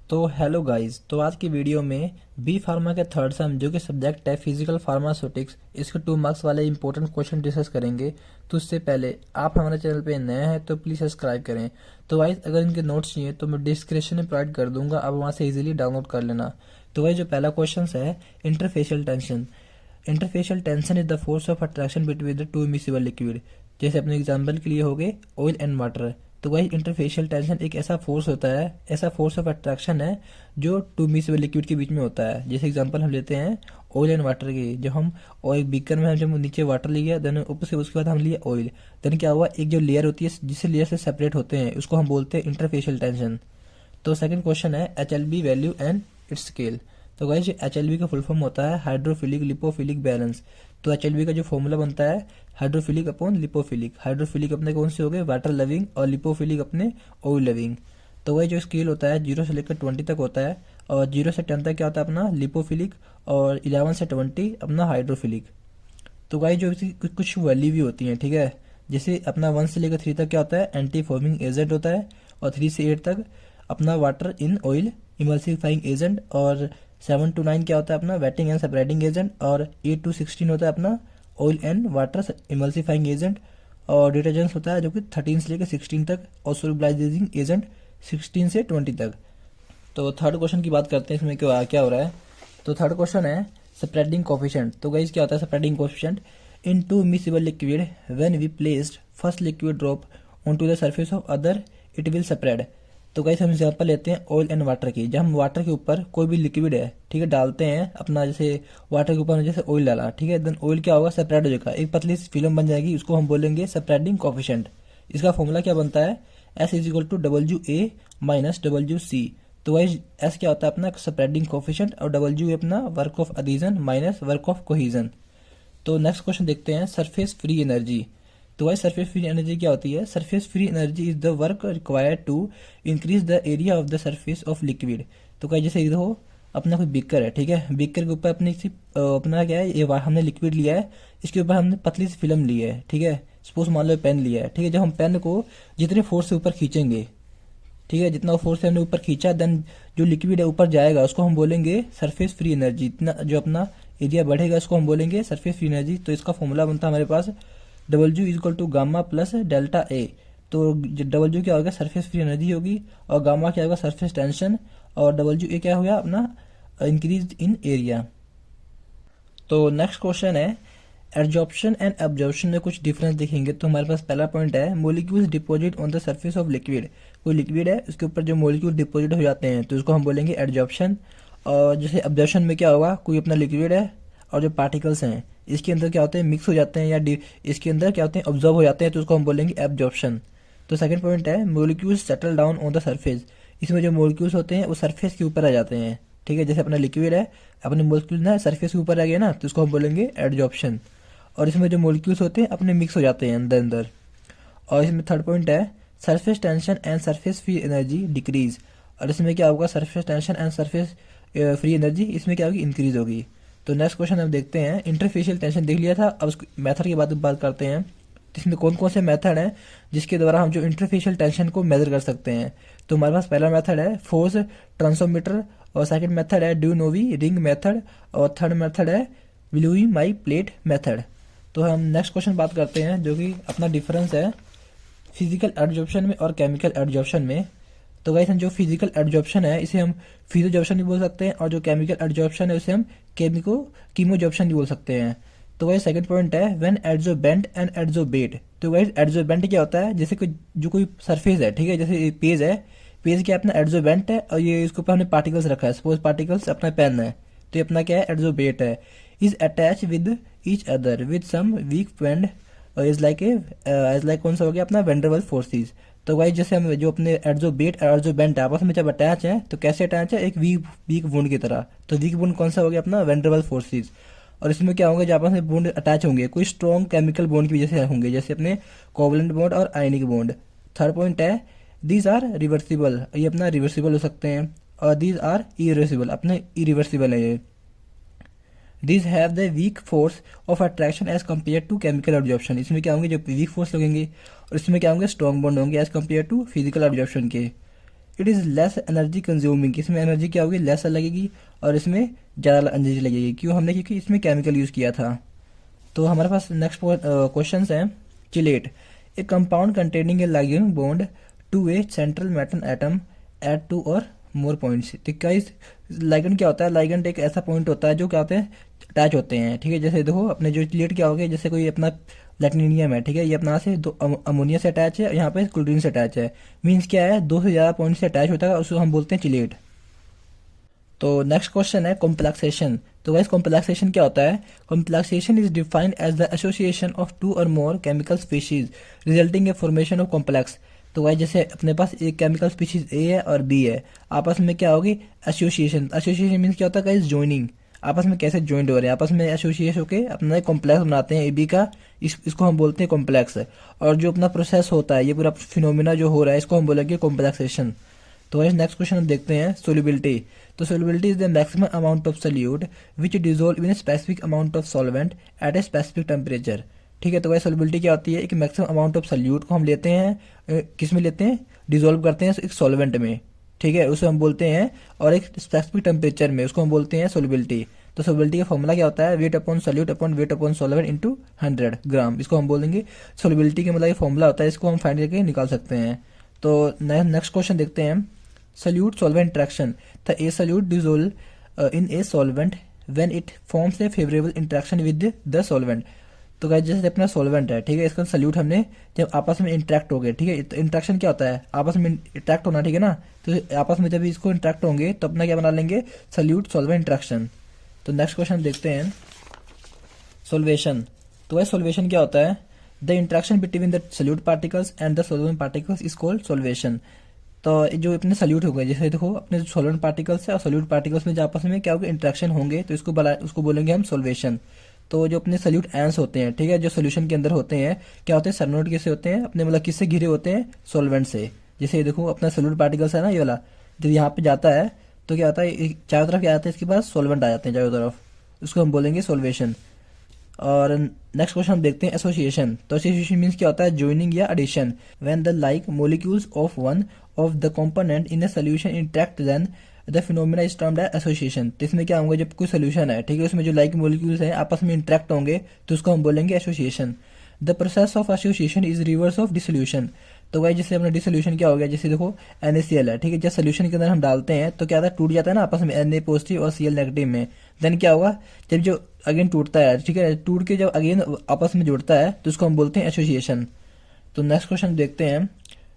तो hello guys, तो आज की वीडियो में बी फार्मा के थर्ड सेम जो कि सब्जेक्ट है फिजिकल फार्मास्यूटिक्स, इसके 2 मार्क्स वाले इंपॉर्टेंट क्वेश्चन डिस्कस करेंगे। तो उससे पहले आप हमारे चैनल पे नए हैं तो प्लीज़ सब्सक्राइब करें। तो गाइस, अगर इनके नोट्स चाहिए तो मैं डिस्क्रिप्शन में प्रोवाइड कर दूंगा, आप वहाँ से इजीली डाउनलोड कर लेना। तो गाइस, जो पहला क्वेश्चन है, interfacial tension. Interfacial tension is the force of attraction between the to miscible liquid. जैसे अपने एग्जाम्पल के लिए हो गए ऑयल एंड वाटर। तो वही इंटरफेशियल टेंशन एक ऐसा फोर्स होता है, ऐसा फोर्स ऑफ अट्रैक्शन है जो टू मिसिबल लिक्विड के बीच में होता है। जैसे एग्जांपल हम लेते हैं ऑयल एंड वाटर की। जब हम और एक बीकर में हम जब नीचे वाटर लिया, देन ऊपर से उसके बाद हम लिए ऑयल, देन क्या हुआ, एक जो लेयर होती है जिससे लेयर से सेपरेट होते हैं उसको हम बोलते हैं इंटरफेशियल टेंशन। तो सेकंड क्वेश्चन है H L B value and its scale. तो गाइस, एच एल बी का फुल फॉर्म होता है हाइड्रोफिलिक लिपोफिलिक बैलेंस। तो एच एल बी का जो फॉर्मूला बनता है हाइड्रोफिलिक अपॉन लिपोफिलिक। हाइड्रोफिलिक अपने कौन से हो गए, वाटर लविंग, और लिपोफिलिक अपने ऑयल लविंग। तो वही जो स्केल होता है 0 से लेकर 20 तक होता है, और 0 से 10 तक क्या होता है अपना लिपोफिलिक, और 11 से 20 अपना हाइड्रोफिलिक। तो गाइस, जो इसकी कुछ वैल्यू भी होती हैं, ठीक है। जैसे अपना 1 से लेकर 3 तक क्या होता है, एंटी फॉर्मिंग एजेंट होता है, और 3 से 8 तक अपना water in oil emulsifying agent, और 7 to 9 क्या होता है अपना वेटिंग एंड सेपरेटिंग एजेंट, और 8 to 16 होता है अपना oil and water emulsifying agent, और डिटर्जेंट्स होता है जो कि 13 से लेकर 16 तक, और सोलुबलाइजिंग एजेंट 16 से 20 तक। तो थर्ड क्वेश्चन की बात करते हैं, इसमें क्या क्या हो रहा है। तो थर्ड क्वेश्चन है स्प्रेडिंग कोफिशिएंट। तो गाइस, क्या होता है spreading coefficient in two miscible liquid when we placed first liquid drop on to the surface of other it will spread. तो गाइस, हम एग्जांपल लेते हैं ऑयल एंड वाटर की। जब हम वाटर के ऊपर कोई भी लिक्विड है, ठीक है, डालते हैं अपना, जैसे वाटर के ऊपर जैसे ऑयल डाला, ठीक है, देन ऑयल क्या होगा, स्प्रेड हो जाएगा, एक पतली सी फिल्म बन जाएगी, उसको हम बोलेंगे स्प्रेडिंग कोफिशिएंट। इसका फॉर्मूला क्या बनता है, S is equal to W A minus W C. तो वही एस क्या होता है अपना स्प्रेडिंग कोफिशिएंट, और डब्ल्यू अपना work of adhesion minus work of cohesion. तो नेक्स्ट क्वेश्चन देखते हैं सरफेस फ्री एनर्जी। तो वही सरफेस फ्री एनर्जी क्या होती है, surface free energy is the work required to increase the area of the surface of liquid. तो कहीं जैसे इधर हो, अपना कोई बीकर है, ठीक है, बीकर के ऊपर अपनी अपना क्या है, ये हमने लिक्विड लिया है, इसके ऊपर हमने पतली सी फिल्म ली है, ठीक है, सपोज मान लो पेन लिया है, ठीक है। जब हम पेन को जितने फोर्स से ऊपर खींचेंगे, ठीक है, जितना फोर्स से हमने ऊपर खींचा, देन जो लिक्विड है ऊपर जाएगा, उसको हम बोलेंगे सरफेस फ्री एनर्जी। इतना जो अपना एरिया बढ़ेगा उसको हम बोलेंगे सरफेस फ्री एनर्जी। तो इसका फॉर्मूला बनता है हमारे पास W is equal to gamma plus delta A. तो डब्ल्यू क्या होगा, सरफेस फ्री एनर्जी होगी, और गामा क्या होगा, सरफेस टेंशन, और डब्ल्यू ए क्या होगा अपना इंक्रीज इन एरिया। तो नेक्स्ट क्वेश्चन है एब्जॉर्प्शन एंड एब्जॉर्प्शन में कुछ डिफरेंस देखेंगे। तो हमारे पास पहला पॉइंट है molecules deposit on the surface of liquid. कोई लिक्विड है, उसके ऊपर जो मोलिक्यूल डिपोजिट हो जाते हैं तो उसको हम बोलेंगे एब्जॉर्प्शन। और जैसे एब्जॉर्प्शन में क्या होगा, कोई अपना लिक्विड है और जो पार्टिकल्स हैं इसके अंदर क्या होते हैं, मिक्स हो जाते हैं, या इसके अंदर क्या होते हैं, ऑब्जॉर्व हो जाते हैं, तो उसको हम बोलेंगे एब्जॉर्प्शन। तो सेकंड पॉइंट है molecules settle down on the surface. इसमें जो मोलिक्यूल्स होते हैं वो सरफेस के ऊपर आ जाते हैं, ठीक है। जैसे अपना लिक्विड है, अपने मोलिक्यूल ना सरफेस के ऊपर आ गया ना, तो उसको हम बोलेंगे एब्जॉर्प्शन। और इसमें जो मोलिक्यूल्स होते हैं अपने मिक्स हो जाते हैं अंदर अंदर। और इसमें थर्ड पॉइंट है surface tension and surface free energy decrease. और इसमें क्या होगा, surface tension and surface free energy इसमें क्या होगी, इंक्रीज होगी। तो नेक्स्ट क्वेश्चन हम देखते हैं, इंटरफेशियल टेंशन देख लिया था, अब उस मेथड की बात करते हैं। इसमें कौन कौन से मेथड हैं जिसके द्वारा हम जो इंटरफेशियल टेंशन को मेजर कर सकते हैं। तो हमारे पास पहला मेथड है फोर्स ट्रांसोमीटर, और सेकंड मेथड है ड्यू नोवी रिंग मेथड, और थर्ड मेथड है विलुई माई प्लेट मेथड। तो हम नेक्स्ट क्वेश्चन बात करते हैं, जो कि अपना डिफरेंस है फिजिकल एब्जॉर्प्शन में और केमिकल एब्जॉर्प्शन में। तो गाइस, हम जो फिजिकल एब्जॉर्प्शन है इसे हम फिजियोजॉर्प्शन भी बोल सकते हैं, और जो केमिकल एब्जॉर्प्शन है उसे हम कीमोजॉर्प्शन भी बोल सकते हैं। तो गाइस, सेकंड पॉइंट है व्हेन एड्सोर्बेंट एंड एड्सोर्बेट। तो गाइस, एड्सोर्बेंट क्या होता है, जैसे कोई सरफेस है, ठीक है, जैसे पेज है, पेज क्या अपना एड्सोर्बेंट है, और ये इसके ऊपर हमने पार्टिकल्स रखा है, सपोज पार्टिकल्स अपना पेन है, तो ये अपना क्या है, एड्सोर्बेट है। Is attach with each other with some weak friend, is like कौन सा हो गया अपना वेंडरवल फोर्सेस। तो भाई, जैसे हम जो अपने एड्सोर्बेट और एड्सोर्बेंट आपस में जब अटैच है तो कैसे अटैच है, एक वीक वुंड की तरह। तो वीक वुंड कौन सा हो गया अपना वेंडरवल फोर्सेस। और इसमें क्या होंगे, जब आपस में बॉन्ड अटैच होंगे कोई स्ट्रॉन्ग केमिकल बॉन्ड की वजह से होंगे, जैसे अपने कोवलेंट बॉन्ड और आयनिक बॉन्ड। थर्ड पॉइंट है दीज आर रिवर्सिबल, ये अपना रिवर्सिबल हो सकते हैं, और दीज आर इरिवर्सिबल, अपने इरिवर्सिबल है ये। These have the weak force of attraction as compared to chemical absorption। इसमें क्या होंगे, जो वीक फोर्स लगेंगे, और इसमें क्या होंगे, स्ट्रॉन्ग बॉन्ड होंगे as compared to physical absorption के। It is less energy consuming, इसमें एनर्जी क्या होगी, लेस लगेगी, और इसमें ज़्यादा एनर्जी लगेगी। क्यों, हमने क्योंकि इसमें केमिकल यूज़ किया था। तो हमारे पास नेक्स्ट क्वेश्चन है chelate, a compound containing a ligand bond to a central metal atom at two और मोर पॉइंट्स। तो क्या इस लाइगैंड क्या होता है, लाइगैंड एक ऐसा पॉइंट होता है जो क्या होते हैं, अटैच होते हैं, ठीक है। जैसे देखो अपने जो चिलेट क्या हो गया, जैसे कोई अपना प्लेटिनियम है, ठीक है, ये अपना से दो अमोनिया से अटैच है, यहाँ पे क्लोरीन से अटैच है, मीन्स क्या है, दो से ज़्यादा पॉइंट से अटैच होता है, उसको हम बोलते हैं चिलेट। तो नेक्स्ट क्वेश्चन है कॉम्प्लेक्सेशन। तो गाइस कॉम्प्लेक्सेशन क्या होता है, complexation is defined as the association of two और more chemical species resulting a formation of complex. तो गाइस जैसे अपने पास एक केमिकल स्पीशीज ए है और बी है, आपस में क्या होगी, एसोसिएशन। एसोसिएशन मीन्स क्या होता है गाइस, ज्वाइनिंग, आपस में कैसे ज्वाइंट हो रहे हैं, आपस में एसोसिएट होकर अपना एक कॉम्प्लेक्स बनाते हैं ए बी का, इसको हम बोलते हैं कॉम्प्लेक्स। और जो अपना प्रोसेस होता है, ये पूरा फिनोमिना जो हो रहा है, इसको हम बोलेंगे कॉम्प्लेक्सेशन। तो नेक्स्ट क्वेश्चन हम देखते हैं सोल्युबिलिटी। तो solubility is the maximum amount of solute which dissolve in specific amount of solvent eight a specific temperature. ठीक है, तो वह सोल्युबिलिटी क्या होती है, एक मैक्सिमम अमाउंट ऑफ सोल्यूट को हम लेते हैं, किस में लेते हैं, डिजोल्व करते हैं एक सॉल्वेंट में, ठीक है, उसे हम बोलते हैं, और एक स्पेसिफिक टेम्परेचर में, उसको हम बोलते हैं सोल्युबिलिटी। तो सोल्युबिलिटी का फॉर्मूला क्या होता है, weight upon solute upon weight upon solvent into 100 ग्राम, इसको हम बोलेंगे सोल्युबिलिटी के मतलब ये फॉर्मूला होता है, इसको हम फाइंड करके निकाल सकते हैं। तो नेक्स्ट क्वेश्चन देखते हैं solute solvent interaction. The a solute dissolve in a solvent when it forms a favorable interaction with the solvent. तो गाइस जैसे अपना सॉल्वेंट है, ठीक है, इसका सल्यूट हमने जब आपस में इंटरेक्ट हो गए, ठीक है, तो इंटरेक्शन क्या होता है, आपस में इंटरेक्ट होना, ठीक है ना, तो आपस में जब इसको इंटरेक्ट होंगे तो अपना क्या बना लेंगे, सल्यूट सॉल्वेंट इंटरेक्शन। तो नेक्स्ट क्वेश्चन देखते हैं सोल्वेशन। तो गाइस सोल्वेशन क्या होता है, the interaction between the solute particles and the solvent particles is called solution. तो जो अपने सल्यूट हो गए, जैसे देखो अपने सॉल्वेंट पार्टिकल्स है और सल्यूट पार्टिकल्स में जो आपस में क्या होगा, इंटरेक्शन होंगे, तो उसको बोलेंगे हम सोल्वेशन। तो जो अपने सल्यूट एंस होते हैं, ठीक है, जो सोल्यूशन के अंदर होते हैं, क्या होते हैं, सरनोड किससे होते हैं, अपने मतलब किससे घिरे होते हैं, सॉल्वेंट से। जैसे देखो अपना सल्यूट पार्टिकल्स है ना, ये वाला जब यहाँ पे जाता है तो क्या होता है, चारों तरफ क्या आता है, इसके पास सॉल्वेंट आ जाते हैं चारों तरफ, उसको हम बोलेंगे सोल्वेशन। और नेक्स्ट क्वेश्चन हम देखते हैं एसोसिएशन। तो एसोसिएशन मीन्स क्या होता है, ज्वाइनिंग या addition, when the like molecules of one of the component in a solution interact then the phenomena is termed as association. तो इसमें क्या होंगे, जब कोई सोल्यूशन है, ठीक है, उसमें जो लाइक मोलिक्यूल्स हैं आपस में इंटरेक्ट होंगे तो उसको हम बोलेंगे association. The process of association is reverse of dissolution. तो भाई जैसे अपना डिसोल्यूशन क्या हो गया, जैसे देखो NaCl है, ठीक है, जब सोल्यूशन के अंदर हम डालते हैं तो क्या होता है, टूट जाता है ना आपस में Na पॉजिटिव और Cl नेगेटिव में, देन क्या होगा, जब जो अगेन टूटता है, ठीक है, टूट के जब अगेन आपस में जुड़ता है तो उसको हम बोलते हैं एसोसिएशन। तो नेक्स्ट क्वेश्चन देखते हैं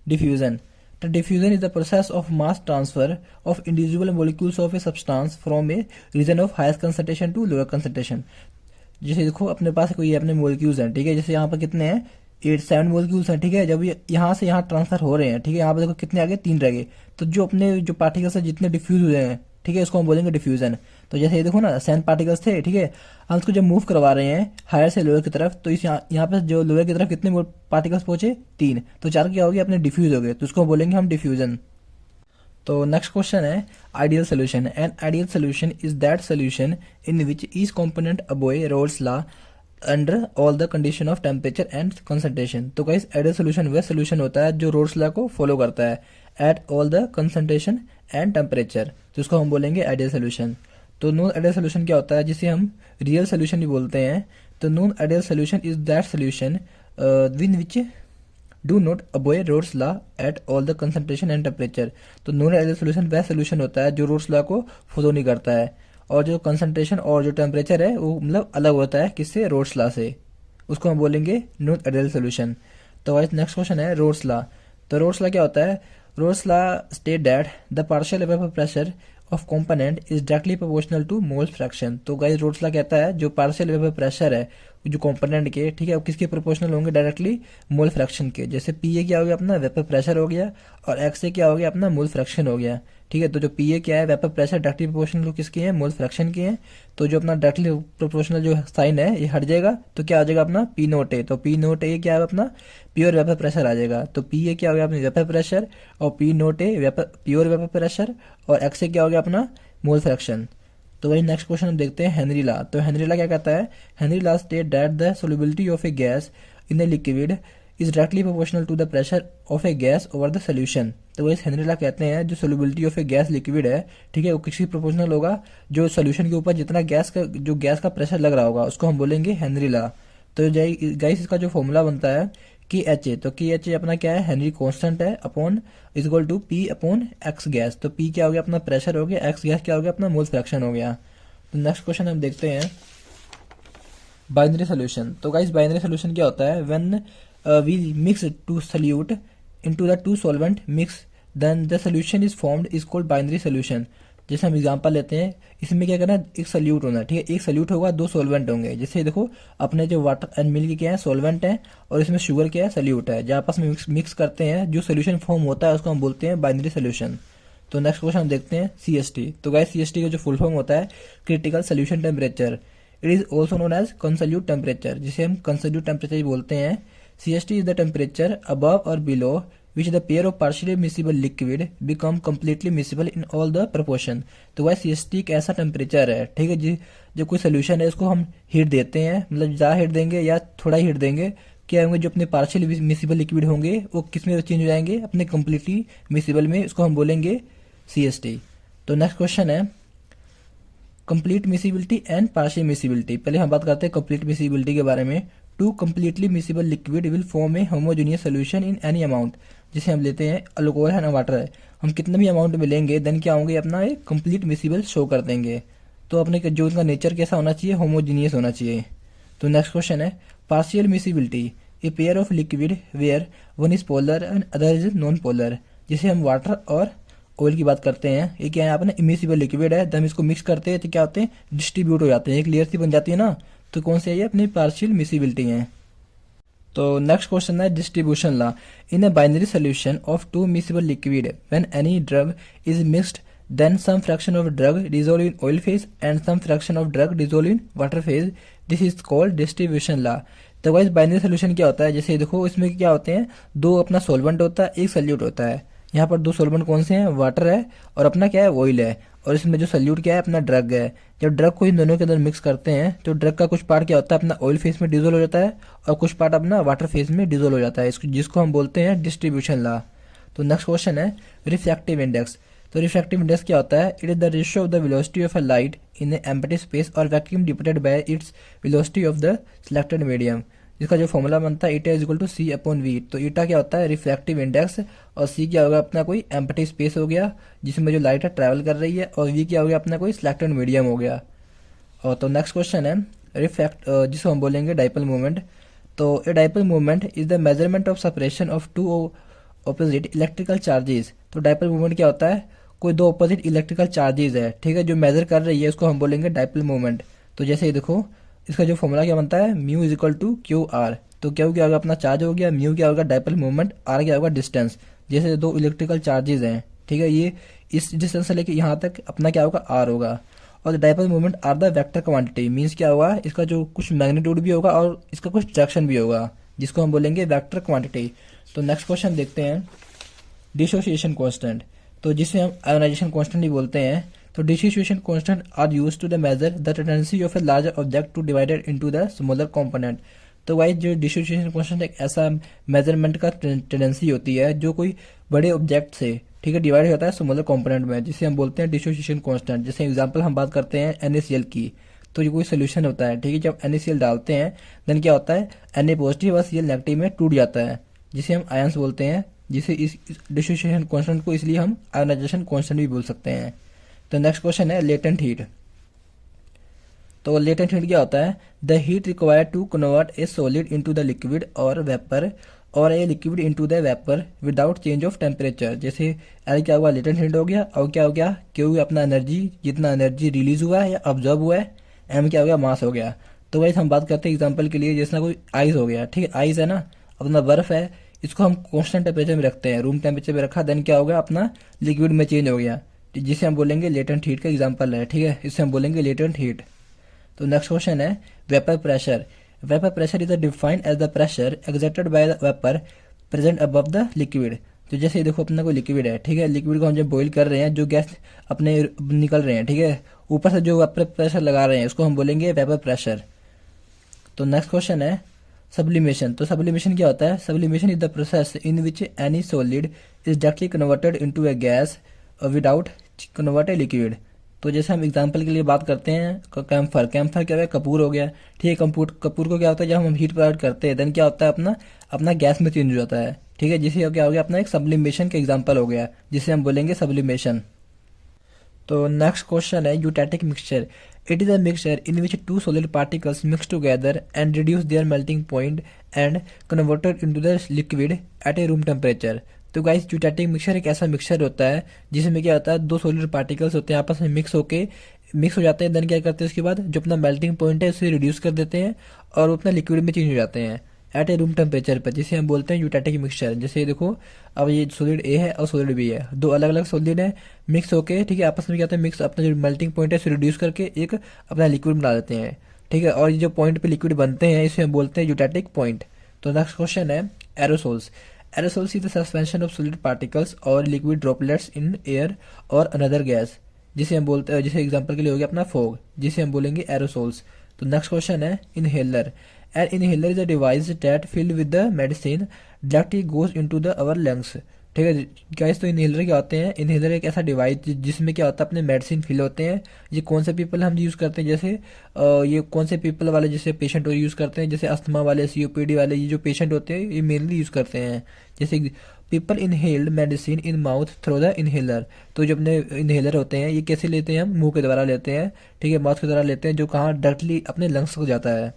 diffusion. The diffusion is the process of mass transfer of individual molecules of a substance from a region of highest concentration to lower concentration. जैसे देखो अपने पास कोई अपने मोलिक्यूल्स हैं, ठीक है, जैसे यहाँ पर कितने हैं, 7 मोलिक्यूल्स हैं, ठीक है, जब ये यहाँ से यहाँ ट्रांसफर हो रहे हैं, ठीक है, यहाँ पर देखो कितने आगे, 3 रह गए, तो जो अपने जो पार्टिकल्स हैं जितने डिफ्यूज हुए हैं, ठीक है, इसको हम बोलेंगे डिफ्यूजन। तो जैसे ये देखो ना, सैन पार्टिकल्स थे, ठीक है, हम उसको जब मूव करवा रहे हैं हायर से लोअर की तरफ, तो इस यहाँ पे जो लोअर की तरफ कितने पार्टिकल्स पहुंचे, 3, तो 4 क्या हो गया, अपने डिफ्यूज हो गए, तो उसको बोलेंगे हम डिफ्यूजन। तो नेक्स्ट क्वेश्चन है ideal solution. An ideal solution is that solution in which each component obey Raoult's law under all the condition of temperature and concentration. तो गाइस आइडियल सोल्यूशन वह सोल्यूशन होता है जो रोल्स लॉ को follow करता है at all the concentration and temperature, तो उसको हम बोलेंगे आइडियल सोल्यूशन। तो नॉन आइडियल सोल्यूशन क्या होता है, जिसे हम रियल सोल्यूशन भी बोलते हैं। तो non ideal solution is that solution win which do not obey Raoult's law at all the concentration and temperature. तो नॉन आइडियल सोल्यूशन वह सोल्यूशन होता है जो रोल्स लॉ को फॉलो नहीं करता है, और जो कंसंट्रेशन और जो टेम्परेचर है वो मतलब अलग होता है किससे, रोल्स लॉ से, उसको हम बोलेंगे नॉन आइडियल सोल्यूशन। तो वाइस नेक्स्ट क्वेश्चन है रोल्स लॉ। तो रोल्स लॉ क्या होता है, roles law state that the partial vapour pressure of component is directly proportional two moles fraction. तो गाइस रोल्स लॉ कहता है जो पार्शियल वेपर प्रेशर है जो कंपोनेंट के, ठीक है, वो किसके प्रोपोर्शनल होंगे, डायरेक्टली मोल फ्रैक्शन के। जैसे पीए क्या हो गया, अपना वेपर प्रेशर हो गया, और एक्स ए क्या हो गया, अपना मोल फ्रैक्शन हो गया, ठीक है। तो जो पीए क्या है, वेपर प्रेशर डायरेक्टली प्रोपोर्शनल किसके हैं, मोल फ्रैक्शन के हैं। तो जो अपना डायरेक्टली प्रोपोर्शनल जो साइन है ये हट जाएगा, तो क्या आ जाएगा अपना पी नोट ए। तो पी नोट ए क्या है, अपना प्योर वेपर प्रेशर आ जाएगा। तो पी ए क्या हो गया, अपनी वेपर प्रेशर, और P note a pure vapour pressure, और एक्स ए क्या हो गया, अपना मोल फ्रैक्शन। तो वही नेक्स्ट क्वेश्चन हम देखते हैं हेनरी लॉ। तो हेनरी लॉ क्या कहता है, Henry law state that the solubility of a gas in a liquid is directly proportional to the pressure of a gas over the solution. तो वही हेनरी लॉ कहते हैं जो solubility of a gas liquid है, ठीक है, वो किसी प्रोपोर्शनल होगा जो सोल्यूशन के ऊपर जितना गैस का प्रेशर लग रहा होगा उसको हम बोलेंगे हेनरी लॉ। तो गाइस इसका जो फॉर्मूला बनता है की एच ए, तो की एच ए अपना क्या है, हेनरी कांस्टेंट है upon equal to P upon X gas. तो पी क्या हो गया अपना प्रेशर हो गया, एक्स गैस क्या हो गया अपना मोल फ्रैक्शन हो गया। तो नेक्स्ट क्वेश्चन हम देखते हैं बाइनरी सोल्यूशन। तो गाइस बाइनरी सोल्यूशन क्या होता है, when we mix two solute into the two solvent mix then the solution is formed is called binary solution. जैसे हम एग्जांपल लेते हैं, इसमें क्या करना है, एक सॉल्यूट होना है, ठीक है, एक सॉल्यूट होगा, दो सॉल्वेंट होंगे। जैसे देखो अपने जो वाटर एंड मिल्क क्या है सॉल्वेंट है और इसमें शुगर क्या है सॉल्यूट है, जब आपस में मिक्स करते हैं जो सोल्यूशन फॉर्म होता है उसको हम बोलते हैं बाइनरी सोल्यूशन। तो नेक्स्ट क्वेश्चन हम देखते हैं CST। तो गाइस CST का जो फुल फॉर्म होता है critical solution temperature, it is also known as consolute temperature, जिसे हम कंसोल्यूट टेम्परेचर बोलते हैं। CST is the temperature above or below which the pair of partially miscible liquid become completely miscible in all the proportion। तो वह CST एक ऐसा temperature है, ठीक है जी, जो कोई सोल्यूशन है उसको हम हीट देते हैं, मतलब ज़्यादा हीट देंगे या थोड़ा हीट देंगे, क्या होंगे जो अपने पार्शियली मिसिबल लिक्विड होंगे वो किस में चेंज हो जाएंगे, अपने कम्प्लीटली मिसिबल में, उसको हम बोलेंगे CST। तो नेक्स्ट क्वेश्चन है complete miscibility and partial miscibility. पहले हम बात करते हैं कंप्लीट मिसिबिलिटी के बारे में। Two completely miscible liquid will form a homogeneous solution in any amount. जिसे हम लेते हैं अल्कोहल है ना वाटर है, हम कितने भी अमाउंट में लेंगे देन क्या होंगे अपना एक कंप्लीट मिसिबल शो कर देंगे। तो अपने जो उनका नेचर कैसा होना चाहिए, होमोजीनियस होना चाहिए। तो नेक्स्ट क्वेश्चन है partial miscibility, a pair of liquid where one is polar and other is non polar. जिसे हम वाटर और ऑयल की बात करते हैं, ये क्या है अपना इमिसिबल लिक्विड है, जब हम इसको मिक्स करते हैं तो क्या होते हैं डिस्ट्रीब्यूट हो जाते हैं, एक लेयर सी बन जाती है ना, तो कौन से है ये अपनी पार्शियल मिसिबिलिटी है। तो नेक्स्ट क्वेश्चन है distribution law. In a binary solution of two miscible liquid when any drug is mixed then some fraction of drug dissolve in oil phase and some fraction of drug dissolve in water phase, this is called distribution law. तो वाइज binary solution क्या होता है, जैसे देखो इसमें क्या होते हैं, दो अपना सोलवेंट होता है, एक सल्यूट होता है। यहाँ पर दो सोलवेंट कौन से हैं, वाटर है और अपना क्या है ऑयल है, और इसमें जो सल्यूट क्या है अपना ड्रग है। जब ड्रग को इन दोनों के अंदर मिक्स करते हैं तो ड्रग का कुछ पार्ट क्या होता है अपना ऑयल फेस में डिजोल्व हो जाता है और कुछ पार्ट अपना वाटर फेस में डिजोल्व हो जाता है, जिसको हम बोलते हैं डिस्ट्रीब्यूशन लॉ। तो नेक्स्ट क्वेश्चन है रिफ्रैक्टिव इंडेक्स। तो रिफ्रैक्टिव इंडेक्स क्या होता है, it is the ratio of the velocity of a light in a empty space or vacuum divided by its velocity of the selected medium, जिसका जो formula बनता है eta is equal to C upon V। तो ईटा क्या होता है refractive index और C क्या होगा अपना कोई एम्प्टी स्पेस हो गया जिसमें जो लाइट है ट्रैवल कर रही है, और V क्या हो गया अपना कोई सिलेक्टेड मीडियम हो गया। और तो नेक्स्ट क्वेश्चन है जिसको हम बोलेंगे डाइपोल मोमेंट। तो a dipole moment is the measurement of separation of two opposite electrical charges. तो डाइपोल मोमेंट क्या होता है, कोई दो ऑपोजिट इलेक्ट्रिकल चार्जेस है, ठीक है, जो मेजर कर रही है उसको हम बोलेंगे डाइपोल मोमेंट। तो जैसे ये देखो इसका जो फॉर्मूला क्या बनता है mu is equal to QR। तो क्यू क्या होगा अपना चार्ज हो गया, म्यू क्या होगा डाइपोल मोमेंट, R क्या होगा डिस्टेंस। जैसे दो इलेक्ट्रिकल चार्जेस हैं, ठीक है, ये इस डिस्टेंस से लेके यहाँ तक अपना क्या होगा R होगा, और dipole moment are the vector quantity, means क्या होगा इसका जो कुछ मैग्नीट्यूड भी होगा और इसका कुछ डायरेक्शन भी होगा, जिसको हम बोलेंगे वेक्टर क्वांटिटी। तो नेक्स्ट क्वेश्चन देखते हैं डिसोसिएशन कांस्टेंट। तो जिसे हम आयोनाइजेशन कांस्टेंट भी बोलते हैं। तो dissociation constant are used to the measure the tendency of a larger object to divided into the smaller component. तो वाइज जो डिसोसिएशन कांस्टेंट एक ऐसा मेजरमेंट का टेंडेंसी होती है जो कोई बड़े ऑब्जेक्ट से, ठीक है, डिवाइड होता है स्मॉलर कंपोनेंट में, जिसे हम बोलते हैं डिसोसिएशन कांस्टेंट। जैसे एग्जांपल हम बात करते हैं NaCl की। तो ये कोई सोल्यूशन होता है, ठीक है, जब NaCl डालते हैं देन क्या होता है Na पॉजिटिव और Cl नेगेटिव में टूट जाता है, जिसे हम आयंस बोलते हैं, जिसे इस डिसोसिएशन कांस्टेंट को इसलिए हम आयोनाइजेशन कांस्टेंट भी बोल सकते हैं। तो नेक्स्ट क्वेश्चन है लेटेंट हीट। तो लेटेंट हीट क्या होता है, the heat required to convert a solid into the liquid और वेपर और a liquid into the vapour without change of temperature. जैसे एल क्या हुआ लेटेंट हीट हो गया, और क्या हो गया क्यू अपना एनर्जी, जितना एनर्जी रिलीज हुआ है या ऑब्जॉर्ब हुआ है, एम क्या हो गया मास हो गया। तो वैसे हम बात करते हैं एग्जाम्पल के लिए, जैसे कोई आइस हो गया, ठीक है, आइस है ना अपना बर्फ है, इसको हम कॉन्स्टेंट टेम्परेचर में रखते हैं, रूम टेम्परेचर में रखा, देन क्या हो गया अपना लिक्विड में चेंज हो गया, जिसे हम बोलेंगे लेटेंट हीट का एग्जांपल है, ठीक है, इससे हम बोलेंगे लेटेंट हीट। तो नेक्स्ट क्वेश्चन है vapour pressure. Vapour pressure is defined as the pressure exerted by the vapour present above the liquid. तो जैसे देखो अपना कोई लिक्विड है, ठीक है, लिक्विड को हम जब बॉईल कर रहे हैं, जो गैस अपने निकल रहे हैं, ठीक है, ऊपर से जो वेपर प्रेशर लगा रहे हैं उसको हम बोलेंगे वेपर प्रेशर। तो नेक्स्ट क्वेश्चन है सब्लिमेशन, तो सब्लिमेशन क्या होता है? Sublimation is the process in which any solid is directly converted into A gas without convert a liquid. तो जैसे हम एग्जांपल के लिए बात करते हैं कैम्फर, कैम्फर क्या है? कपूर हो गया, ठीक है। कपूर को क्या होता है, जब हम हीट प्रोवाइड करते हैं देन क्या होता है, अपना अपना गैस में चेंज हो जाता है, ठीक है। जिसे क्या हो गया, अपना एक सब्लिमेशन का एग्जाम्पल हो गया, जिसे हम बोलेंगे सब्लिमेशन। तो नेक्स्ट क्वेश्चन है eutectic mixture. It is a mixture in which two solid particles mix together and reduce their melting point and converted into the liquid at a room temperature. तो guys eutectic mixture एक ऐसा mixture होता है जिसमें क्या होता है, दो सॉलिड पार्टिकल्स होते हैं, आपस में मिक्स हो जाते हैं। देन क्या करते हैं, उसके बाद जो अपना मेल्टिंग पॉइंट है उसे रिड्यूस कर देते हैं और वो अपना लिक्विड में चेंज हो जाते हैं एट ए रूम टेम्परेचर पर, जिसे हम बोलते हैं यूटैटिक मिक्सचर। जैसे देखो, अब ये सॉलिड ए है और सॉलिड बी है, दो अलग अलग सॉलिड है, मिक्स होके, ठीक है, आपस में क्या होता है, मिक्स अपना जो मेल्टिंग पॉइंट है उसे रिड्यूस करके एक अपना लिक्विड बना देते हैं, ठीक है। और ये जो पॉइंट पे लिक्विड बनते हैं इसे हम बोलते हैं यूटैटिक पॉइंट। तो नेक्स्ट क्वेश्चन है aerosols. Aerosols is the suspension of solid particles और लिक्विड ड्रॉपलेट्स इन एयर और अनदर गैस, जिसे हम बोलते हैं, जैसे एग्जांपल के लिए हो गया अपना फॉग, जिसे हम बोलेंगे एरोसोल्स। तो नेक्स्ट क्वेश्चन है inhaler. An inhaler is a device that filled with the medicine directly goes into the our lungs, ठीक है गाइस। तो इनहेलर क्या होते हैं? इनहेलर एक ऐसा डिवाइस जिसमें क्या होता है, अपने मेडिसिन फिल होते हैं। ये कौन से पीपल हम यूज़ करते हैं, जैसे ये कौन से पीपल वाले जैसे पेशेंट यूज़ करते हैं, जैसे अस्थमा वाले, सीओपीडी वाले, ये जो पेशेंट होते हैं ये मेनली यूज़ करते हैं। जैसे people inhaled medicine in mouth through the inhaler. तो जो अपने इनहेलर होते हैं ये कैसे लेते हैं? हम मुंह के द्वारा लेते हैं, ठीक है, माउथ के द्वारा लेते हैं, जो कहाँ डायरेक्टली अपने लंग्स को जाता है।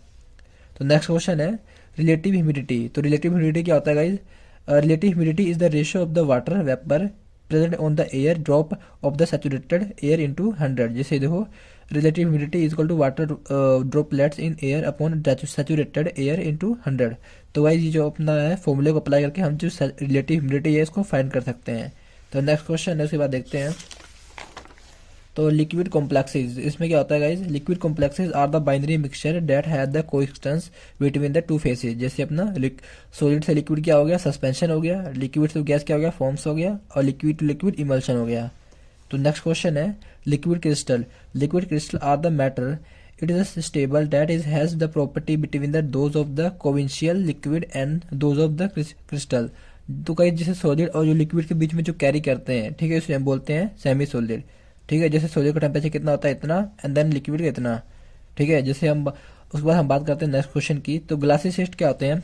तो नेक्स्ट क्वेश्चन है रिलेटिव ह्यूमिडिटी। तो रिलेटिव ह्यूमिडिटी क्या होता है guys? Relative humidity is the ratio of the water vapour present on the air drop of the saturated air into 100। जैसे देखो, relative humidity is equal to water droplets in air upon saturated air into 100। तो guys ये जो अपना है फॉर्मूले को apply करके हम जो रिलेटिव ह्यूमिडिटी है इसको फाइंड कर सकते हैं। तो नेक्स्ट क्वेश्चन है, उसके बाद देखते हैं। तो लिक्विड कॉम्प्लेक्सेस, इसमें क्या होता है guys? Liquid complexes are the binary mixture that have the coexistence between the two phases. जैसे अपना सॉलिड से लिक्विड क्या हो गया? सस्पेंशन हो गया, लिक्विड से गैस क्या हो गया? फॉर्म्स हो गया, और लिक्विड टू लिक्विड इमल्शन हो गया। तो नेक्स्ट क्वेश्चन है liquid crystal. Liquid crystal are the matter it is stable that is has the property between the those of the conventional liquid and those of the crystal. तो कहीं जैसे solid और जो liquid के बीच में जो carry करते हैं, ठीक है, इसे हम बोलते हैं सेमी सॉलिड, ठीक है। जैसे सॉलिड का टेम्परेचर कितना होता है? इतना, एंड देन लिक्विड का इतना, ठीक है। जैसे हम उसके बाद हम बात करते हैं नेक्स्ट क्वेश्चन की। तो ग्लासी स्टेट क्या होते हैं?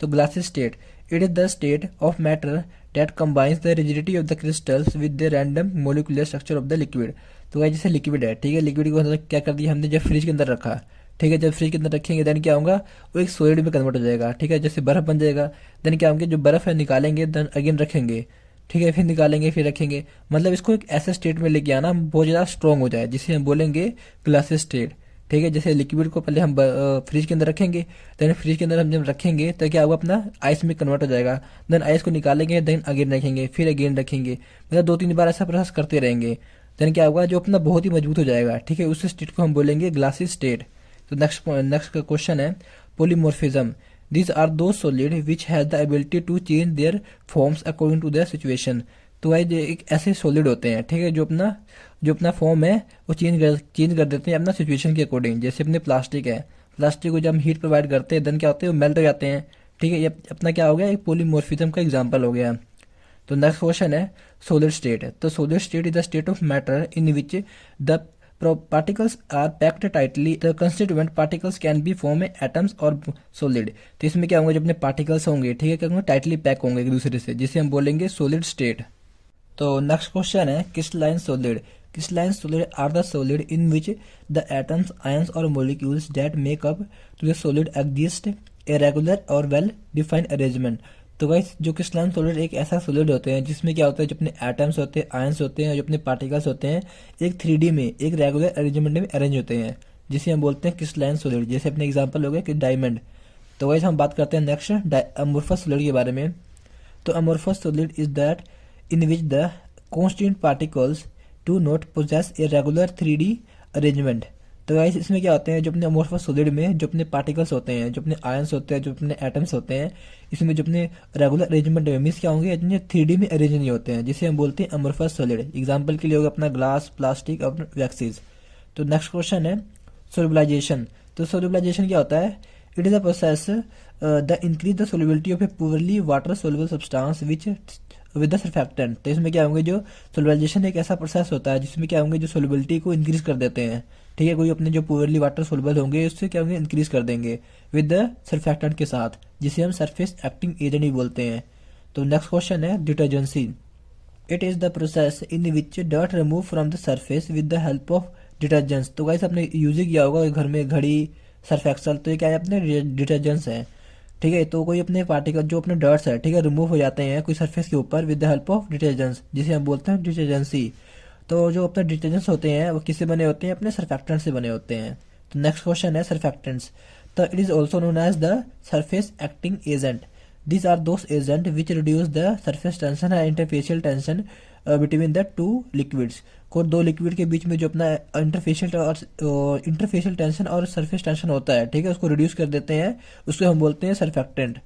तो glassy state it is the state of matter that combines the rigidity of the crystals with the random molecular structure of the liquid. तो भाई जैसे लिक्विड है, ठीक है, लिक्विड को क्या कर दिया हमने, जब फ्रिज के अंदर रखा, ठीक है, जब फ्रिज के अंदर रखेंगे देन क्या होगा, वो एक सॉलिड में कन्वर्ट हो जाएगा, ठीक है, जैसे बर्फ बन जाएगा। देन क्या होंगे, जो बर्फ है निकालेंगे, देन अगेन रखेंगे, ठीक है, फिर निकालेंगे, फिर रखेंगे, मतलब इसको एक ऐसे स्टेट में लेके आना बहुत ज़्यादा स्ट्रॉन्ग हो जाए, जिसे हम बोलेंगे ग्लासी स्टेट, ठीक है। जैसे लिक्विड को पहले हम फ्रिज के अंदर रखेंगे, देन फ्रिज के अंदर हम जब रखेंगे तो क्या होगा, अपना आइस में कन्वर्ट हो जाएगा। देन आइस को निकालेंगे, देन अगेन रखेंगे, फिर अगेन रखेंगे, मतलब 2-3 बार ऐसा प्रोसेस करते रहेंगे। देन क्या होगा, जो अपना बहुत ही मजबूत हो जाएगा, ठीक है, उस स्टेट को हम बोलेंगे ग्लासी स्टेट। तो नेक्स्ट क्वेश्चन है पोलीमॉर्फिज्म। These are those solid which has the ability to change their forms according to their situation। तो भाई एक ऐसे सॉलिड होते हैं, ठीक है, जो अपना फॉर्म है वो चेंज कर देते हैं अपना सिचुएशन के अकॉर्डिंग। जैसे अपने प्लास्टिक है, प्लास्टिक को जब हम हीट प्रोवाइड करते हैं देन क्या होते हैं, वो मेल्ट हो जाते हैं, ठीक है। ये अपना क्या हो गया, एक पोलीमॉर्फिज्म का एग्जाम्पल हो गया। तो नेक्स्ट क्वेश्चन है सॉलिड स्टेट। तो solid state is the state of matter in which the particles are packed tightly। the constituent particles can be form atoms और solid। तो इसमें क्या होंगे, जो अपने पार्टिकल्स होंगे, ठीक है, क्या होंगे, टाइटली पैक होंगे एक दूसरे से, जिसे हम बोलेंगे सॉलिड स्टेट। तो नेक्स्ट क्वेश्चन है crystalline solid. Crystalline solid are the solid in which the atoms, ions और molecules that make up to the solid exist a regular और वेल डिफाइंड अरेंजमेंट। तो गाइस जो क्रिस्टलाइन सॉलिड एक ऐसा solid होते हैं जिसमें क्या होता है, जो अपने एटम्स होते हैं, आयंस होते हैं, जो अपने पार्टिकल्स होते हैं, एक 3D में एक रेगुलर अरेंजमेंट में अरेंज होते हैं, जिसे हम बोलते हैं क्रिस्टलाइन सॉलिड। जैसे अपने एग्जांपल हो गया कि डायमंड। तो गाइस हम बात करते हैं नेक्स्ट अमोर्फस सॉलिड के बारे में। तो amorphous solid is that in which the constituent particles do not possess a regular 3D arrangement. तो गाइस इसमें क्या होते हैं, जो अपने अमोर्फस सॉलिड में जो अपने पार्टिकल्स होते हैं, जो अपने आयंस होते हैं, जो अपने एटम्स होते हैं, इसमें जो अपने रेगुलर अरेंजमेंट में मीन्स क्या होंगे, इतने 3D में अरेंज नहीं होते हैं, जिसे हम बोलते हैं अमोर्फस सॉलिड। एग्जांपल के लिए होगा अपना ग्लास, प्लास्टिक और वैक्सीज। तो नेक्स्ट क्वेश्चन है सोल्युबलाइजेशन। तो सोल्युबलाइजेशन क्या होता है, it is a process the increase the solubility of A poorly water soluble substance which with the surfactant. तो इसमें क्या होंगे, जो सोलुबलाइजेशन एक ऐसा प्रोसेस होता है जिसमें क्या होंगे, जो सोलिबिलिटी को इंक्रीज कर देते हैं, ठीक है, कोई अपने जो पुअरली वाटर सोल्युबल होंगे उससे क्या होंगे, इंक्रीज कर देंगे विद द सर्फेक्टेंट के साथ, जिसे हम सरफेस एक्टिंग एजेंट ही बोलते हैं। तो नेक्स्ट क्वेश्चन है detergency. It is the process in which dirt remove from the surface with the help of detergents. तो गाइस आपने यूज ही किया होगा घर में घड़ी, सर्फ एक्सल, तो ये क्या है, अपने डिटर्जेंट्स हैं, ठीक है। तो कोई अपने पार्टिकल जो अपने डर्ट्स है, ठीक है, रिमूव हो जाते हैं कोई सरफेस के ऊपर with the help of detergents, जिसे हम बोलते हैं डिटर्जेंसी। तो जो अपने डिटर्जेंट्स होते हैं वो किससे बने होते हैं, अपने सर्फेक्टेंट से बने होते हैं। तो नेक्स्ट क्वेश्चन है सर्फेक्टेंट्स। तो it is also known as the surface acting agent. These are those agents which reduce the surface tension and interfacial tension between the two liquids। को दो लिक्विड के बीच में जो अपना इंटरफेशियल टेंशन और surface tension होता है, ठीक है, उसको रिड्यूस कर देते हैं, उसको हम बोलते हैं सर्फेक्टेंट।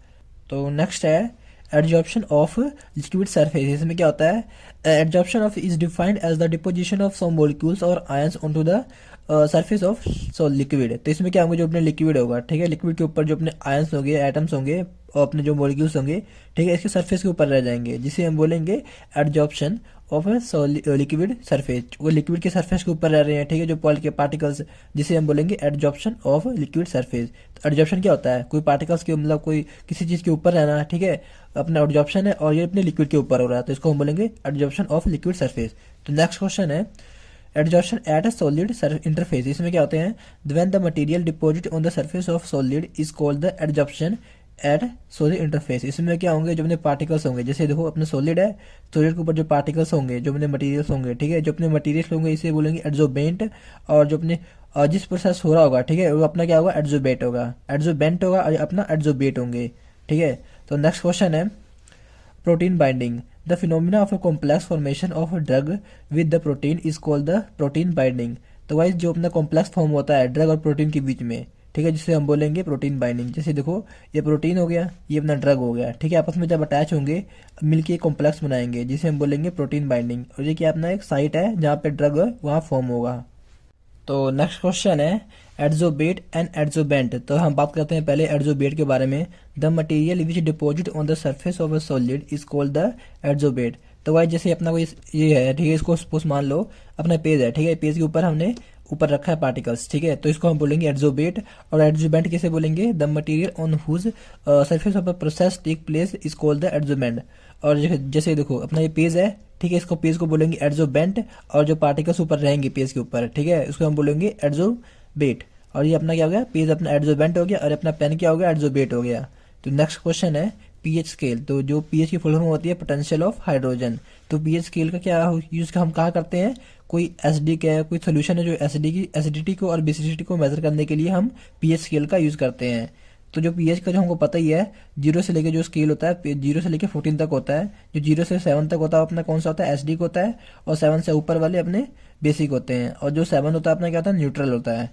तो नेक्स्ट है एडजॉर्प्शन ऑफ लिक्विड सरफेस। इसमें क्या होता है, adsorption of is defined as the deposition of some molecules और ions onto the surface of so liquid. तो इसमें क्या होंगे, जो अपने लिक्विड होगा, ठीक है, लिक्विड के ऊपर जो अपने आयंस होंगे, एटम्स होंगे और अपने जो मॉलिक्यूल्स होंगे, ठीक है, इसके सरफेस के ऊपर रह जाएंगे, जिसे हम बोलेंगे एडजॉर्प्शन ऑफ लिक्विड सरफेस। वो लिक्विड के सरफेस के ऊपर रह रहे हैं, ठीक है, जो पॉल के पार्टिकल्स, जिसे हम बोलेंगे एडजॉर्प्शन ऑफ लिक्विड सरफेस। तो एडजॉर्प्शन क्या होता है, कोई पार्टिकल्स के मतलब कोई किसी चीज़ के ऊपर रहना, ठीक है, अपना एडजॉर्प्शन है, और ये अपने लिक्विड के ऊपर हो रहा है, तो इसको हम बोलेंगे एडजॉर्प्शन ऑफ लिक्विड सरफेस। तो नेक्स्ट क्वेश्चन है adsorption at a solid interface. इसमें क्या होते हैं, when the material deposit on the surface of solid is called the adsorption at solid interface. इसमें क्या होंगे, जो अपने पार्टिकल्स होंगे, जैसे देखो अपने सॉलिड है, सॉलिड के ऊपर जो पार्टिकल्स होंगे, जो अपने मटेरियल्स होंगे, ठीक है, जो अपने मटेरियल्स होंगे इसे बोलेंगे एडजॉर्बेंट, और जो अपने जिस प्रोसेस हो रहा होगा, ठीक है, वो अपना क्या होगा, एडजॉर्बेट होगा, एडजॉर्बेंट होगा, और अपना एडजॉर्बेट होंगे, ठीक है। तो नेक्स्ट क्वेश्चन है protein binding. The phenomena of a complex formation of a drug with the protein is called the protein binding. तो गाइस जो अपना कॉम्प्लेक्स फॉर्म होता है ड्रग और प्रोटीन के बीच में, ठीक है, जिसे हम बोलेंगे प्रोटीन बाइंडिंग। जैसे देखो ये प्रोटीन हो गया, ये अपना ड्रग हो गया, ठीक है, आपस में जब अटैच होंगे मिलके कॉम्प्लेक्स बनाएंगे, जिसे हम बोलेंगे प्रोटीन बाइंडिंग। और ये क्या अपना एक साइट है जहाँ पे ड्रग वहाँ फॉर्म होगा। तो नेक्स्ट क्वेश्चन है एड्जोबेट एंड एड्जोबेंट। तो हम बात करते हैं पहले एड्जोबेट के बारे में। The material which deposit on the surface of a solid is called the adsorbate. तो भाई जैसे अपना कोई ये है, ठीक है, इसको सपोज मान लो अपना पेज है, ठीक है, पेज के ऊपर हमने ऊपर रखा है पार्टिकल्स, ठीक है, तो इसको हम बोलेंगे एड्जोबेट। और एड्जोबेंट कैसे बोलेंगे, the material on whose surface of a process take place is called the adsorbent. और जैसे देखो अपना ये पेज है, ठीक है, इसको पेज को बोलेंगे एड्जोबेंट, और जो पार्टिकल्स ऊपर रहेंगे पेज के ऊपर, ठीक है, उसको हम बोलेंगे एड्जोबेट। और ये अपना क्या हो गया, पेज अपना एड्जोबेंट हो गया, और अपना पेन क्या हो गया, एड्जोबेट हो गया। तो नेक्स्ट क्वेश्चन है पीएच स्केल। तो जो पीएच की फुल फॉर्म होती है पोटेंशियल ऑफ हाइड्रोजन। तो पीएच स्केल का क्या यूज हम कहाँ करते हैं, कोई एसिडिक है, कोई सोल्यूशन है जो एसिडिटी को और बेसिडिटी को मेजर करने के लिए हम पीएच स्केल का यूज करते हैं। तो जो पीएच का जो हमको पता ही है, 0 से लेके जो स्केल होता है 0 से लेके 14 तक होता है। जो 0 से 7 तक होता है अपना कौन सा होता है, एसिडिक होता है, और 7 से ऊपर वाले अपने बेसिक होते हैं, और जो 7 होता है अपना क्या होता है, न्यूट्रल होता है।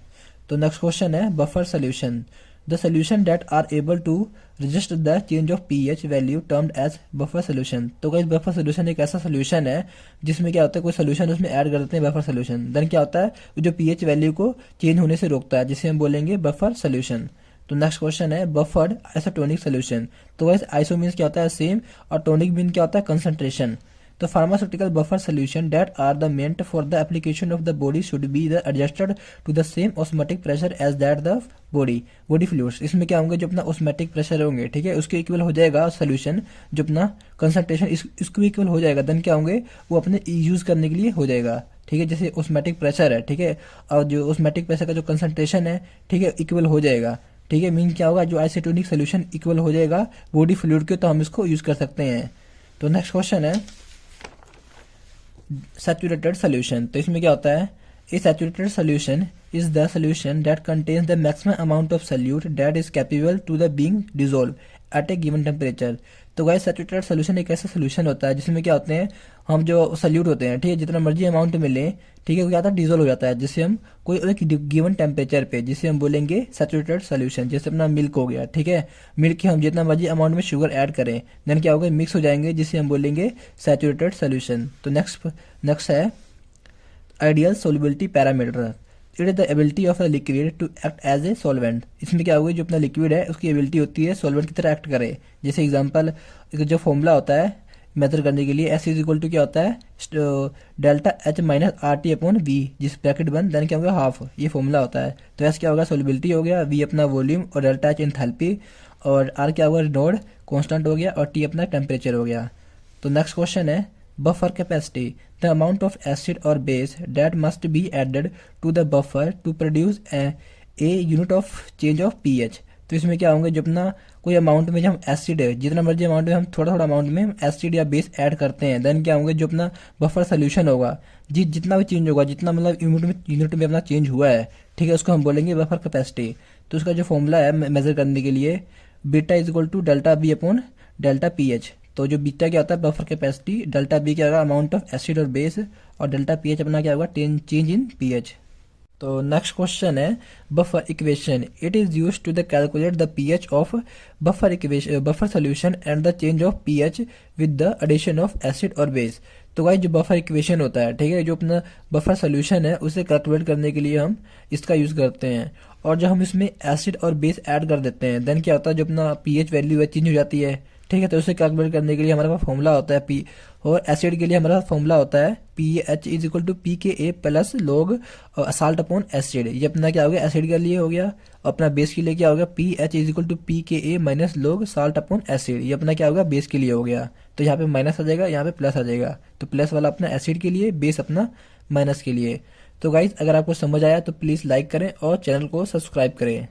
तो नेक्स्ट क्वेश्चन है buffer solution. The solution that are able to resist the change of pH value termed as buffer solution. तो गाइस बफर सोल्यूशन एक ऐसा सोल्यूशन है जिसमें क्या होता है, कोई सोल्यूशन उसमें ऐड कर देते हैं बफर सोल्यूशन, देन क्या होता है, जो पीएच वैल्यू को चेंज होने से रोकता है, जिसे हम बोलेंगे बफर सोल्यूशन। तो नेक्स्ट क्वेश्चन है बफर्ड आइसोटोनिक सोल्यूशन। तो गाइस आइसो मीन्स क्या होता है, सेम, और टोनिक मीन क्या होता है, concentration. The pharmaceutical buffer solution that are the meant for the application of the body should be the adjusted to the same osmotic pressure as that the body fluids। इसमें क्या होंगे, जो अपना osmotic pressure होंगे, ठीक है, उसके equal हो जाएगा सोल्यूशन, जो अपना कंसंट्रेशन इसको इक्वल हो जाएगा, देन क्या होंगे, वो अपने यूज करने के लिए हो जाएगा, ठीक है। जैसे osmotic प्रेशर है, ठीक है, और जो osmotic प्रेशर का जो कंसंट्रेशन है, ठीक है, इक्वल हो जाएगा, ठीक है, मीन क्या होगा, जो आइसोटोनिक सोल्यूशन इक्वल हो जाएगा बॉडी फ्लूइड के, तो हम इसको यूज कर सकते हैं। तो नेक्स्ट क्वेश्चन है सैचुरेटेड सोल्यूशन। तो इसमें क्या होता है, a saturated solution is the solution that contains the maximum amount of solute that is capable to the being dissolve at a given temperature. तो गाइस सैचुरेटेड सोल्यूशन एक ऐसा solution होता है जिसमें क्या होते हैं, हम जो सोल्यूट होते हैं, ठीक है, जितना मर्जी अमाउंट मिले, ठीक है, वो क्या होता है, डिसॉल्व हो जाता है, जिससे हम कोई एक गिवन टेम्परेचर पे, जिसे हम बोलेंगे सैचुरेटेड सोल्यूशन। जैसे अपना मिल्क हो गया, ठीक है, मिल्क की हम जितना मर्जी अमाउंट में शुगर ऐड करें, देन क्या होगा, मिक्स हो जाएंगे, जिसे हम बोलेंगे सैचुरेटेड सोल्यूशन। तो नेक्स्ट है ideal solubility parameter. It is the ability of a liquid to act as a solvent. इसमें क्या होगा, जो अपना लिक्विड है उसकी एबिलिटी होती है सॉल्वेंट की तरह एक्ट करे। जैसे एग्जांपल, जो फॉर्मूला होता है मेथड करने के लिए, एस इज इक्वल टू क्या होता है, delta H minus R T upon V, जिस ब्रैकेट बंद देन क्या होगा हाफ, ये फॉर्मूला होता है। तो एस क्या होगा, सोलिबिलिटी हो गया, वी अपना वॉल्यूम, और डेल्टा एच एंथैल्पी, और आर क्या होगा, नोड कांस्टेंट हो गया, और टी अपना टेम्परेचर हो गया। तो नेक्स्ट क्वेश्चन है buffer capacity, the amount of acid और base that must be added to the buffer to produce a unit of change of pH. तो इसमें क्या होंगे, जो अपना कोई अमाउंट में जो हम एसिड है, जितना मर्जी अमाउंट में हम थोड़ा थोड़ा अमाउंट में हम एसिड या बेस ऐड करते हैं, देन क्या होंगे, जो अपना बफर सोल्यूशन होगा, जितना भी चेंज होगा, जितना मतलब यूनिट में अपना चेंज हुआ है, ठीक है, उसको हम बोलेंगे बफर कैपेसिटी। तो उसका जो फॉर्मूला है मेजर करने के लिए, beta is equal to delta B upon delta P H. तो जो बीटा क्या होता है बफर कैपेसिटी, डेल्टा बी क्या होगा अमाउंट ऑफ एसिड और बेस, और डेल्टा पी एच अपना क्या होगा चेंज इन पी एच। तो नेक्स्ट क्वेश्चन है buffer equation, it is use to the calculate the pH of buffer equation buffer solution and the change of pH with the addition of acid और base. तो guys जो buffer equation होता है, ठीक है, जो अपना बफर सोल्यूशन है उसे कैलकुलेट करने के लिए हम इसका यूज करते हैं, और जब हम इसमें एसिड और बेस ऐड कर देते हैं देन क्या होता है, जो अपना पीएच वैल्यू है चेंज हो जाती है, ठीक है। तो उसे कैलकुलेट करने के लिए हमारे पास फॉर्मूला होता है पी, और एसिड के लिए हमारे पास फॉर्मूला होता है P H is equal to P K A plus log salt upon acid. ये अपना क्या हो गया, एसिड के लिए हो गया, और अपना बेस के लिए क्या होगा, P H is equal to P K A minus log salt upon acid. ये अपना क्या होगा, बेस के लिए हो गया। तो यहाँ पे माइनस आ जाएगा, यहाँ पे प्लस आ जाएगा, तो प्लस वाला अपना एसिड के लिए, बेस अपना माइनस के लिए। तो गाइज अगर आपको समझ आया तो प्लीज़ लाइक करें और चैनल को सब्सक्राइब करें।